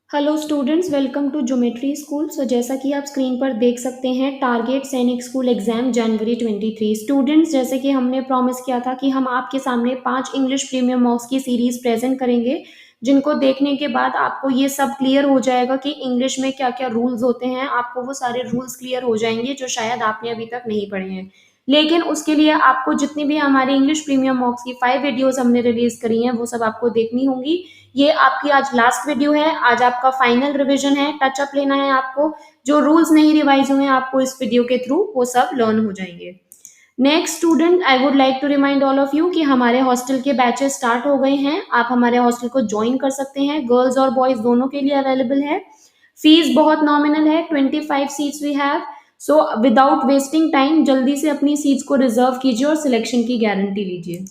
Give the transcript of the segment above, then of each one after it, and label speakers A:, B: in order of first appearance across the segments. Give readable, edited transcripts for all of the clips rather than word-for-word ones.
A: Hello students, welcome to Geometry School. जैसा कि आप स्क्रीन पर देख सकते हैं, टारगेट सैनिक स्कूल एग्जाम जनवरी 23। स्टूडेंट्स, जैसे कि हमने प्रॉमिस किया था कि हम आपके सामने 5 इंग्लिश प्रीमियम मॉक्स की सीरीज प्रेजेंट करेंगे, जिनको देखने के बाद आपको ये सब क्लियर हो जाएगा कि इंग्लिश में क्या क्या रूल्स होते हैं। आपको वो सारे रूल्स क्लियर हो जाएंगे जो शायद आपने अभी तक नहीं पढ़े हैं। लेकिन उसके लिए आपको जितनी भी हमारे इंग्लिश प्रीमियम मॉक्स की 5 वीडियोस हमने रिलीज करी हैं, वो सब आपको देखनी होंगी। ये आपकी आज लास्ट वीडियो है, आज आपका फाइनल रिवीजन है, टचअप लेना है आपको। जो रूल्स नहीं रिवाइज हुए हैं, आपको इस वीडियो के थ्रू वो सब लर्न हो जाएंगे। Next student, I would like to remind all of you कि हमारे हॉस्टल के बैचेस स्टार्ट हो गए हैं। आप हमारे हॉस्टल को ज्वाइन कर सकते हैं, गर्ल्स और बॉयज दोनों के लिए अवेलेबल है। फीस बहुत नॉमिनल है, 25 seats we have. So without wasting time जल्दी से अपनी सीट्स को रिजर्व कीजिए और सिलेक्शन की गारंटी लीजिए।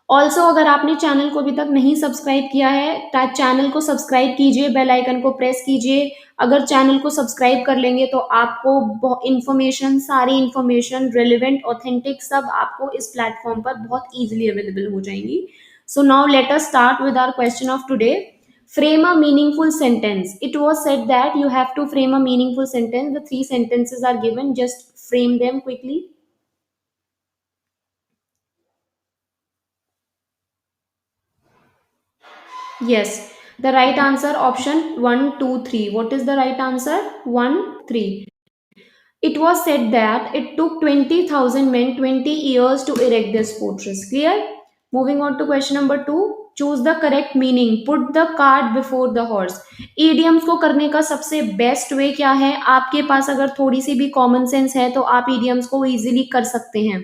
A: ऑल्सो, अगर आपने चैनल को अभी तक नहीं सब्सक्राइब किया है, चैनल को सब्सक्राइब कीजिए, बेल आइकन को प्रेस कीजिए। अगर चैनल को सब्सक्राइब कर लेंगे तो आपको इंफॉर्मेशन, सारी इंफॉर्मेशन रिलेवेंट, ऑथेंटिक, सब आपको इस प्लेटफॉर्म पर बहुत इजीली अवेलेबल हो जाएंगी। So now let us start with our question of today. Frame a meaningful sentence. It was said that you have to frame a meaningful sentence. The 3 sentences are given. Just frame them quickly. Yes, the right answer option 1, 2, 3. What is the right answer? 1, 3. It was said that it took 20,000 men 20 years to erect this fortress. Clear? Moving on to question number 2. Choose the correct meaning. Put the cart before the horse. Idioms को करने का सबसे best way क्या है? आपके पास अगर थोड़ी सी भी कॉमन सेंस है तो आप idioms को इजीली कर सकते हैं।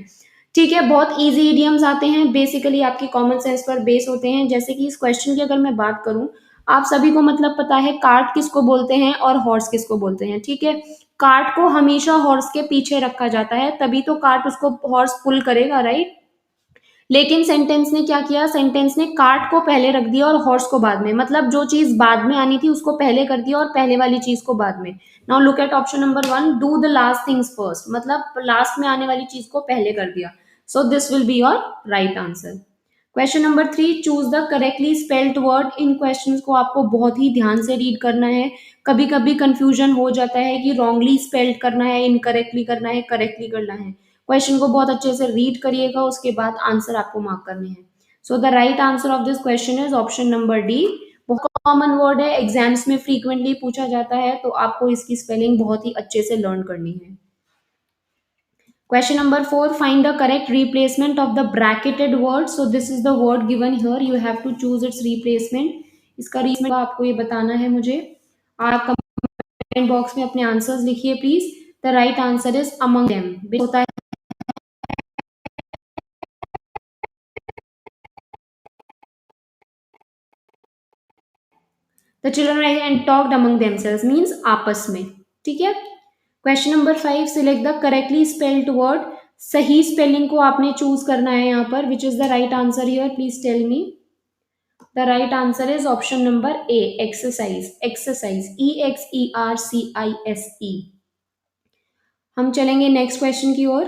A: ठीक है, बहुत इजी idioms आते हैं, बेसिकली आपकी कॉमन सेंस पर बेस होते हैं। जैसे कि इस क्वेश्चन की अगर मैं बात करूं, आप सभी को मतलब पता है कार्ट किसको बोलते हैं और हॉर्स किसको बोलते हैं। ठीक है, कार्ट को हमेशा हॉर्स के पीछे रखा जाता है, तभी तो कार्ट उसको हॉर्स पुल करेगा, राइट। लेकिन सेंटेंस ने क्या किया? सेंटेंस ने कार्ट को पहले रख दिया और हॉर्स को बाद में, मतलब जो चीज बाद में आनी थी उसको पहले कर दिया और पहले वाली चीज को बाद में। Now look at option number 1, do the last things first, मतलब लास्ट में आने वाली चीज को पहले कर दिया। So this will be your right answer. Question number 3, choose the correctly spelled word. In questions को आपको बहुत ही ध्यान से रीड करना है। कभी कभी कंफ्यूजन हो जाता है कि रॉन्गली स्पेल्ड करना है, इनकरेक्टली करना है, करेक्टली करना है। क्वेश्चन को बहुत अच्छे से रीड करिएगा, उसके बाद आंसर आपको मार्क करने हैं। So the right answer of this question is option number D. बहुत कॉमन वर्ड है, एग्जाम्स में फ्रीक्वेंटली पूछा जाता है, तो आपको इसकी स्पेलिंग बहुत ही अच्छे से लर्न करनी है। Question number 4, find the correct replacement of the bracketed word. So this is the word given here. You have to choose its replacement. इसका replacement आपको ये बताना है मुझे। आप कमेंट बॉक्स में अपने आंसर्स लिखिए please. The right answer is among them. होता है the children ran and talked among themselves means आपस में। ठीक है। Question number 5, select the correctly spelled word. सही स्पेलिंग को आपने चूज करना है यहाँ पर। Which is the right answer here, please tell me. The right answer is option number A, exercise. Exercise, EXERCISE. हम चलेंगे नेक्स्ट क्वेश्चन की ओर।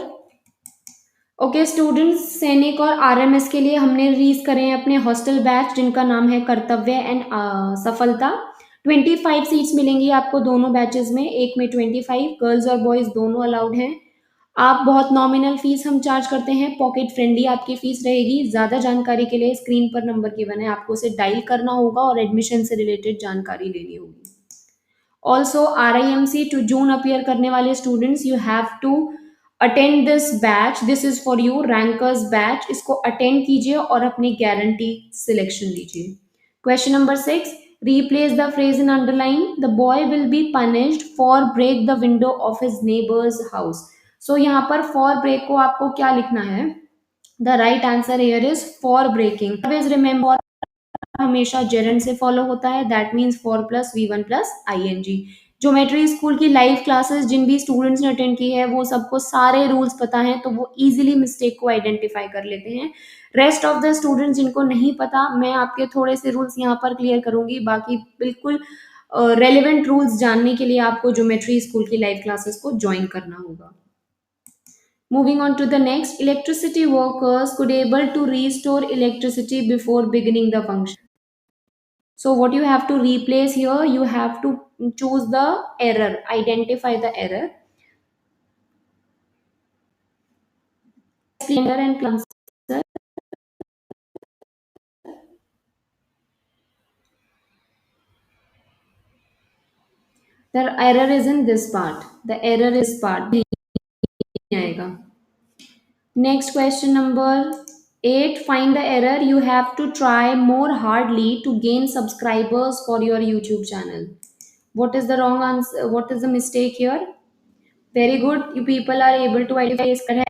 A: ओके स्टूडेंट्स, सैनिक और आरएमएस के लिए हमने रिलीज करे हैं अपने हॉस्टल बैच, जिनका नाम है कर्तव्य एंड सफलता। 25 सीट्स मिलेंगी आपको दोनों बैचेस में, एक में 25। गर्ल्स और बॉयज दोनों अलाउड हैं। आप बहुत नॉमिनल फीस हम चार्ज करते हैं, पॉकेट फ्रेंडली आपकी फीस रहेगी। ज्यादा जानकारी के लिए स्क्रीन पर नंबर गिवन है, आपको उसे डायल करना होगा और एडमिशन से रिलेटेड जानकारी लेनी होगी। Also RIMC to June appear करने वाले students, you have to attend this batch. This is for you, rankers batch. इसको अटेंड कीजिए और अपनी गारंटी सिलेक्शन लीजिए। Question number 6, replace the phrase in underline. The boy will be punished for break the window of his neighbor's house. So यहाँ पर for break को आपको क्या लिखना है? The right answer here is for breaking. Always remember, हमेशा gerund से follow होता है, that means for plus V1 plus ING। Geometry school की लाइव क्लासेस जिन भी स्टूडेंट्स ने अटेंड की है, वो सबको सारे रूल्स पता हैं, तो वो इजीली मिस्टेक को आइडेंटिफाई कर लेते हैं। रेस्ट ऑफ द स्टूडेंट्स जिनको नहीं पता, मैं आपके थोड़े से रूल्स यहाँ पर क्लियर करूंगी। बाकी बिल्कुल रेलिवेंट रूल्स जानने के लिए आपको ज्योमेट्री स्कूल की लाइव क्लासेस को ज्वाइन करना होगा। Moving on to the next, electricity workers could able to restore electricity before beginning the function. So what you have to replace here, you have to choose the error, identify the error. Error and answer. The error is in this part. The error is part. नहीं आएगा. Next question number 8. Find the error. You have to try more hardly to gain subscribers for your YouTube channel. What is the wrong answer? What is the mistake here? Very good. You people are able to identify is correct.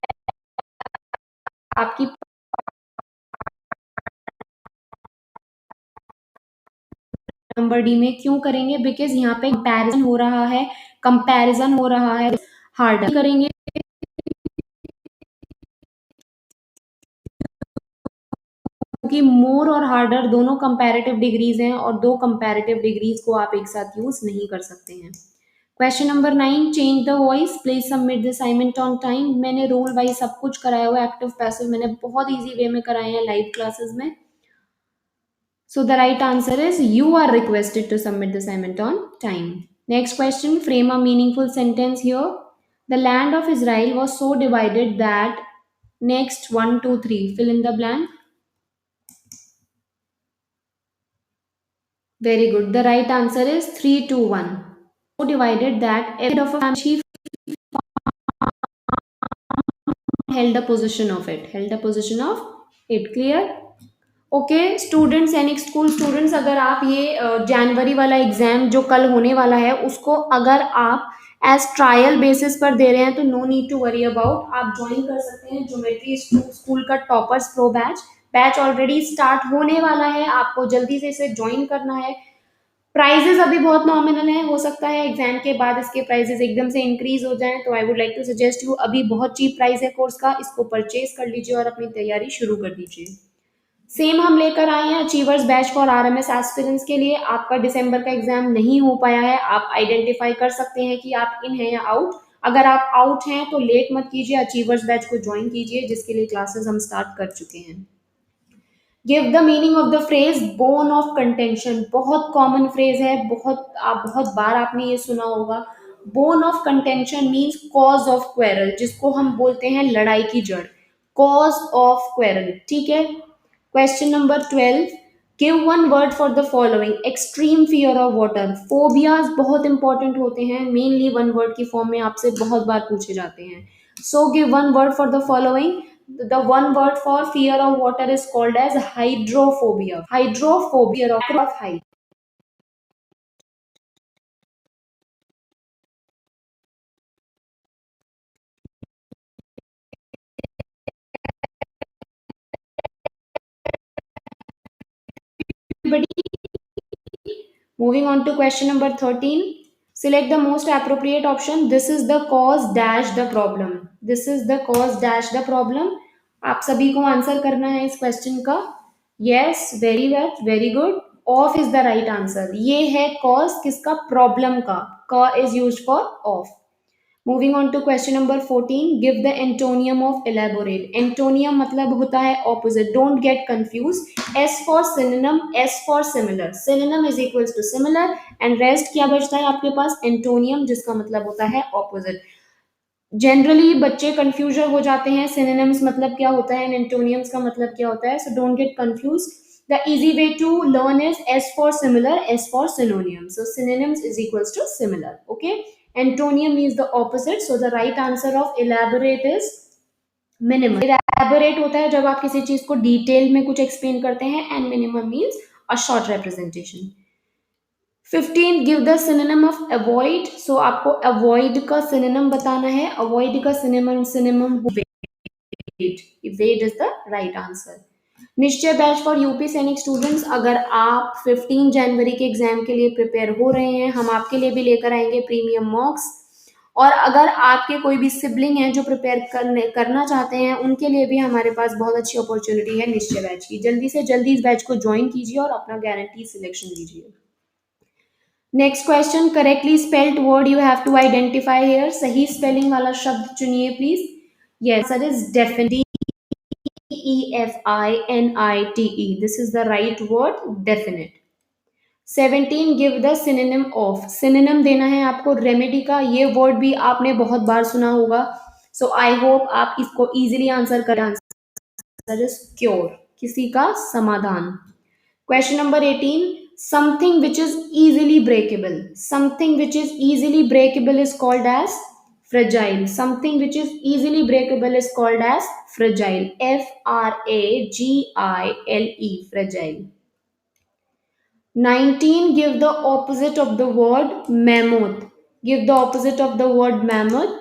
A: आपकी number D में क्यों करेंगे? Because यहाँ पे comparison हो रहा है harder करेंगे क्योंकि मोर और हार्डर दोनों कंपैरेटिव डिग्रीज हैं और दो कंपैरेटिव डिग्रीज को आप एक साथ यूज नहीं कर सकते हैं. Question number 9. Change the voice. Please submit the assignment on time. मैंने रूल वाइज सब कुछ कराया हुआ है. एक्टिव पैसिव मैंने बहुत इजी वे में कराए हैं लाइव क्लासेस में. So the right answer is you are requested to submit the assignment on time. Next question, frame a meaningful sentence here. The land of Israel was so divided that next 1, 2, 3 fill in the blank. Very good. The right answer is 3, 2, 1. So divided that every of a chief held a position of it. Held a position of it. Clear? Okay students यानी school students, अगर आप ये जनवरी वाला exam जो कल होने वाला है उसको अगर आप एज ट्रायल बेसिस पर दे रहे हैं तो no need to worry about. आप ज्वाइन कर सकते हैं ज्योमेट्री स्कूल का toppers pro batch. Batch already start होने वाला है. आपको जल्दी से इसे ज्वाइन करना है. प्राइजेस अभी बहुत नॉमिनल है. हो सकता है एग्जाम के बाद इसके प्राइजेस एकदम से इंक्रीज हो जाएं. तो I would like to suggest you, अभी बहुत चीप प्राइस है कोर्स का. इसको परचेज कर लीजिए और अपनी तैयारी शुरू कर दीजिए. सेम हम लेकर आए हैं achievers batch for RMS aspirants के लिए. आपका दिसंबर का एग्जाम नहीं हो पाया है. आप आइडेंटिफाई कर सकते हैं कि आप इन हैं या आउट. अगर आप आउट हैं तो लेट मत कीजिए, अचीवर्स बैच को ज्वाइन कीजिए जिसके लिए क्लासेस हम स्टार्ट कर चुके हैं. Give the meaning of the phrase bone of contention. बहुत कॉमन फ्रेज है, बहुत बार आपने ये सुना होगा. Bone of contention means cause of quarrel, जिसको हम बोलते हैं लड़ाई की जड़. Cause of quarrel. ठीक है. Question number 12. Give one word for the following. Extreme fear of water. Phobias बहुत इंपॉर्टेंट होते हैं, मेनली वन वर्ड की फॉर्म में आपसे बहुत बार पूछे जाते हैं. So give one word for the following. The one word for fear of water is called as hydrophobia. Hydrophobia of height. Moving on to question number 13. Select the most appropriate option. This is the cause dash the problem. This is the cause dash the problem. आप सभी को answer करना है इस question का. Yes, very well, very good. Of is the right answer. ये है cause किसका? प्रॉब्लम का. Ka is used for of. Moving on to question number 14. Give the antonym of elaborate. Antonym मतलब होता है opposite. Don't get confuse. S for synonym, S for similar. Synonym is equals to similar and rest क्या बचता है आपके पास? Antonym, जिसका मतलब होता है ऑपोजिट. जनरली बच्चे कंफ्यूजन हो जाते हैं. सिनोनिम्स मतलब क्या होता है एंड एंटोनियम्स का मतलब क्या होता है. So don't get confuse. The easy way to learn is S for similar, S for synonym. So synonyms is equals to similar. Okay. Antonium means the opposite. So the right answer of elaborate is minimum. Elaborate होता है जब आप किसी चीज को detail में कुछ explain करते हैं and minimum means a short representation. 15. Give the synonym of avoid. So आपको अवॉइड का सिनोनिम बताना है. अवॉइड का synonym evade is the right answer. Nishchay batch for UP Sainik students. अगर आप 15 जनवरी के एग्जाम के लिए प्रिपेयर हो रहे हैं, हम आपके लिए भी लेकर आएंगे प्रीमियम मॉक्स. और अगर आपके कोई भी सिबलिंग हैं जो प्रिपेयर करना चाहते हैं, उनके लिए भी हमारे पास बहुत अच्छी अपॉर्चुनिटी है निश्चय बैच की. जल्दी से जल्दी इस बैच को ज्वाइन कीजिए और अपना गारंटी सिलेक्शन लीजिए. Next question. Correctly spelled word you have to identify here. सही स्पेलिंग वाला शब्द चुनिए please. Yes sir is definitely Definite. This is the right word, definite. 17 give the synonym of, synonym देना है आपको रेमेडी का, ये वर्ड भी आपने बहुत बार सुना होगा। सो आई होप आप इसको इजीली आंसर करें। आंसर इज क्योर, किसी का समाधान। Question number 18. Something which is easily breakable. Something which is easily breakable is called as fragile. Something which is easily breakable is called as fragile. Fragile. Fragile. 19. Give the opposite of the word mammoth. Give the opposite of the word mammoth.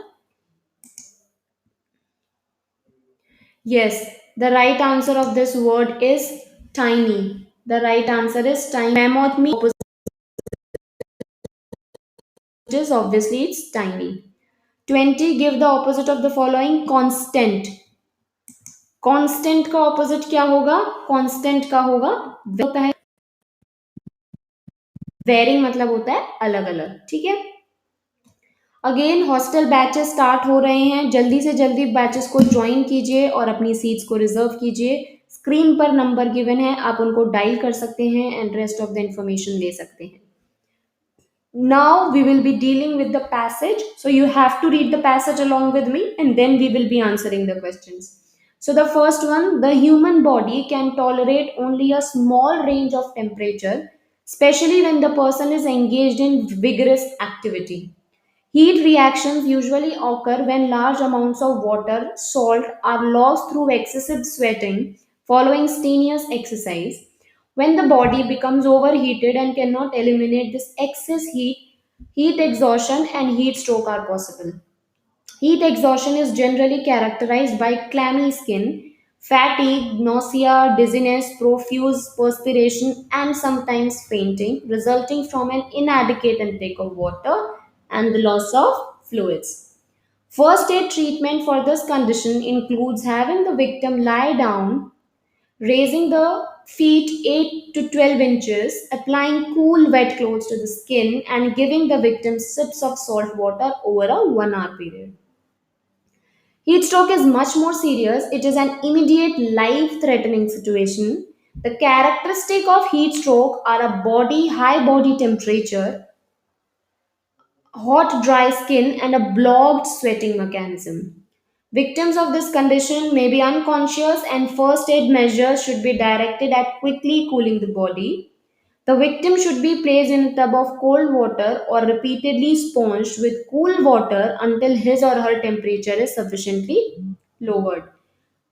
A: Yes, the right answer of this word is tiny. The right answer is tiny. Mammoth means is obviously it's tiny. 20. Give the opposite of the following constant. Constant का opposite क्या होगा? Constant का होगा होता है varying, मतलब होता है अलग अलग। ठीक है, अगेन हॉस्टल बैचेस स्टार्ट हो रहे हैं, जल्दी से जल्दी बैचेस को ज्वाइन कीजिए और अपनी सीट्स को रिजर्व कीजिए। स्क्रीन पर नंबर गिवन है, आप उनको डायल कर सकते हैं and rest of the information ले सकते हैं। Now we will be dealing with the passage. So you have to read the passage along with me and then we will be answering the questions. So the first one, the human body can tolerate only a small range of temperature, especially when the person is engaged in vigorous activity. Heat reactions usually occur when large amounts of water, salt are lost through excessive sweating following strenuous exercise. When the body becomes overheated and cannot eliminate this excess heat, heat exhaustion and heat stroke are possible. Heat exhaustion is generally characterized by clammy skin, fatigue, nausea, dizziness, profuse perspiration, and sometimes fainting, resulting from an inadequate intake of water and the loss of fluids. First aid treatment for this condition includes having the victim lie down, raising the feet 8 to 12 inches, applying cool wet clothes to the skin, and giving the victim sips of salt water over a 1 hour period. Heat stroke is much more serious. It is an immediate life threatening situation. The characteristic of heat stroke are a high body temperature, hot dry skin, and a blocked sweating mechanism. Victims of this condition may be unconscious and first aid measures should be directed at quickly cooling the body. The victim should be placed in a tub of cold water or repeatedly sponged with cool water until his or her temperature is sufficiently lowered.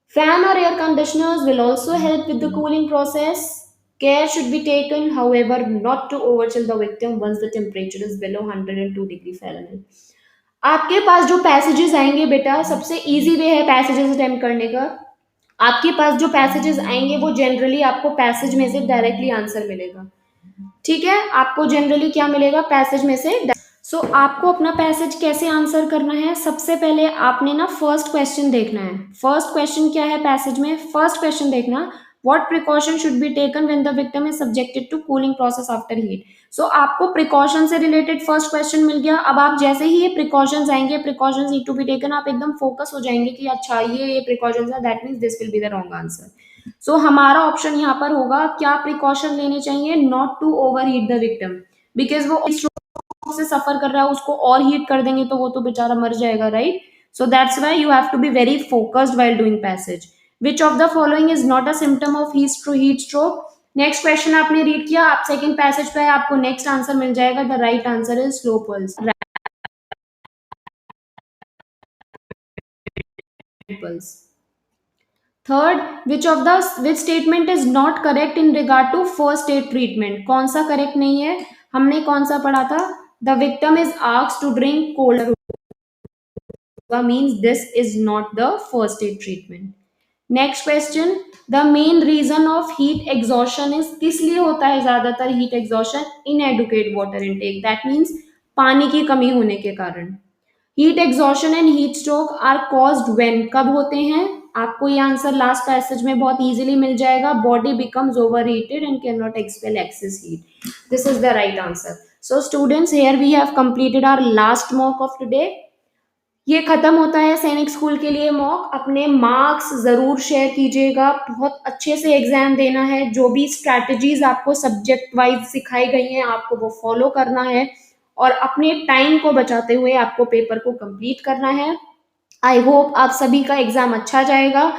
A: Fan or air conditioners will also help with the cooling process. Care should be taken, however, not to overchill the victim once the temperature is below 102 degree Fahrenheit. आपके पास जो passages आएंगे बेटा, सबसे easy way है passages attempt करने का। आपके पास जो पैसेजेस आएंगे वो जनरली आपको पैसेज में से डायरेक्टली आंसर मिलेगा। ठीक है, आपको जनरली क्या मिलेगा? पैसेज में से। सो आपको अपना पैसेज कैसे आंसर करना है? सबसे पहले आपने ना फर्स्ट क्वेश्चन देखना है। फर्स्ट क्वेश्चन क्या है पैसेज में? फर्स्ट क्वेश्चन देखना, what precaution should be taken when the victim is subjected to cooling process after heat. So आपको प्रिकॉशन से रिलेटेड फर्स्ट क्वेश्चन मिल गया। अब आप जैसे ही ये प्रिकॉशंस आएंगे, precautions need to be taken, आप एकदम फोकस हो जाएंगे कि अच्छा ये प्रिकॉशंस है, that means this will be the wrong answer. So हमारा ऑप्शन यहाँ पर होगा, क्या प्रिकॉशन लेने चाहिए? Not to overheat the victim, because वो से सफर कर रहा है, उसको और हीट कर देंगे तो वो तो बेचारा मर जाएगा, right? So that's why you have to be very focused while doing passage. Which of the following is not a symptom of heat stroke? Next question आपने रीड किया, आप सेकंड पैसेज पे है, आपको नेक्स्ट आंसर मिल जाएगा। The right answer is slow pulse. Third, which statement is not correct in regard to first aid treatment? कौन सा करेक्ट नहीं है? हमने कौन सा पढ़ा था? The victim is asked to drink cold means this is not the first aid treatment. Next question, the main reason of heat exhaustion is, किस लिए होता है ज्यादातर heat exhaustion? Inadequate water intake, that means पानी की कमी होने के कारण। Heat exhaustion and heat stroke are caused when, कब होते हैं? आपको ये आंसर लास्ट पैसेज में बहुत इजीली मिल जाएगा। Body becomes overheated and cannot expel excess heat. This is the right answer. So students, here we have completed our last mock of today. ये खत्म होता है सैनिक स्कूल के लिए मॉक। अपने मार्क्स ज़रूर शेयर कीजिएगा, बहुत अच्छे से एग्ज़ाम देना है, जो भी स्ट्रैटेजीज़ आपको सब्जेक्ट वाइज़ सिखाई गई हैं, आपको वो फॉलो करना है और अपने टाइम को बचाते हुए आपको पेपर को कंप्लीट करना है। आई होप आप सभी का एग्जाम अच्छा जाएगा।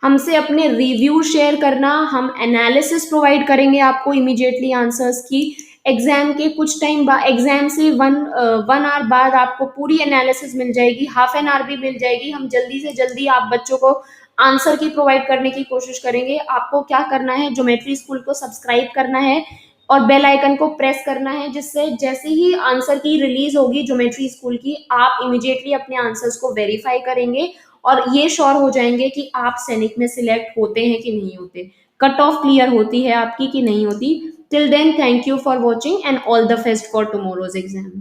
A: हमसे अपने रिव्यू शेयर करना, हम एनालिसिस प्रोवाइड करेंगे आपको इमीडिएटली आंसर्स की। एग्जाम के कुछ टाइम बाद, एग्जाम से 1 आवर बाद आपको पूरी एनालिसिस मिल जाएगी, हाफ एन आवर भी मिल जाएगी। हम जल्दी से जल्दी आप बच्चों को आंसर की प्रोवाइड करने की कोशिश करेंगे। आपको क्या करना है, ज्योमेट्री स्कूल को सब्सक्राइब करना है और बेल आइकन को प्रेस करना है, जिससे जैसे ही आंसर की रिलीज होगी ज्योमेट्री स्कूल की, आप इमीडिएटली अपने आंसर्स को वेरीफाई करेंगे और ये श्योर हो जाएंगे कि आप सैनिक में सिलेक्ट होते हैं कि नहीं होते, कट ऑफ क्लियर होती है आपकी कि नहीं होती। Till then, thank you for watching and all the best for tomorrow's exam.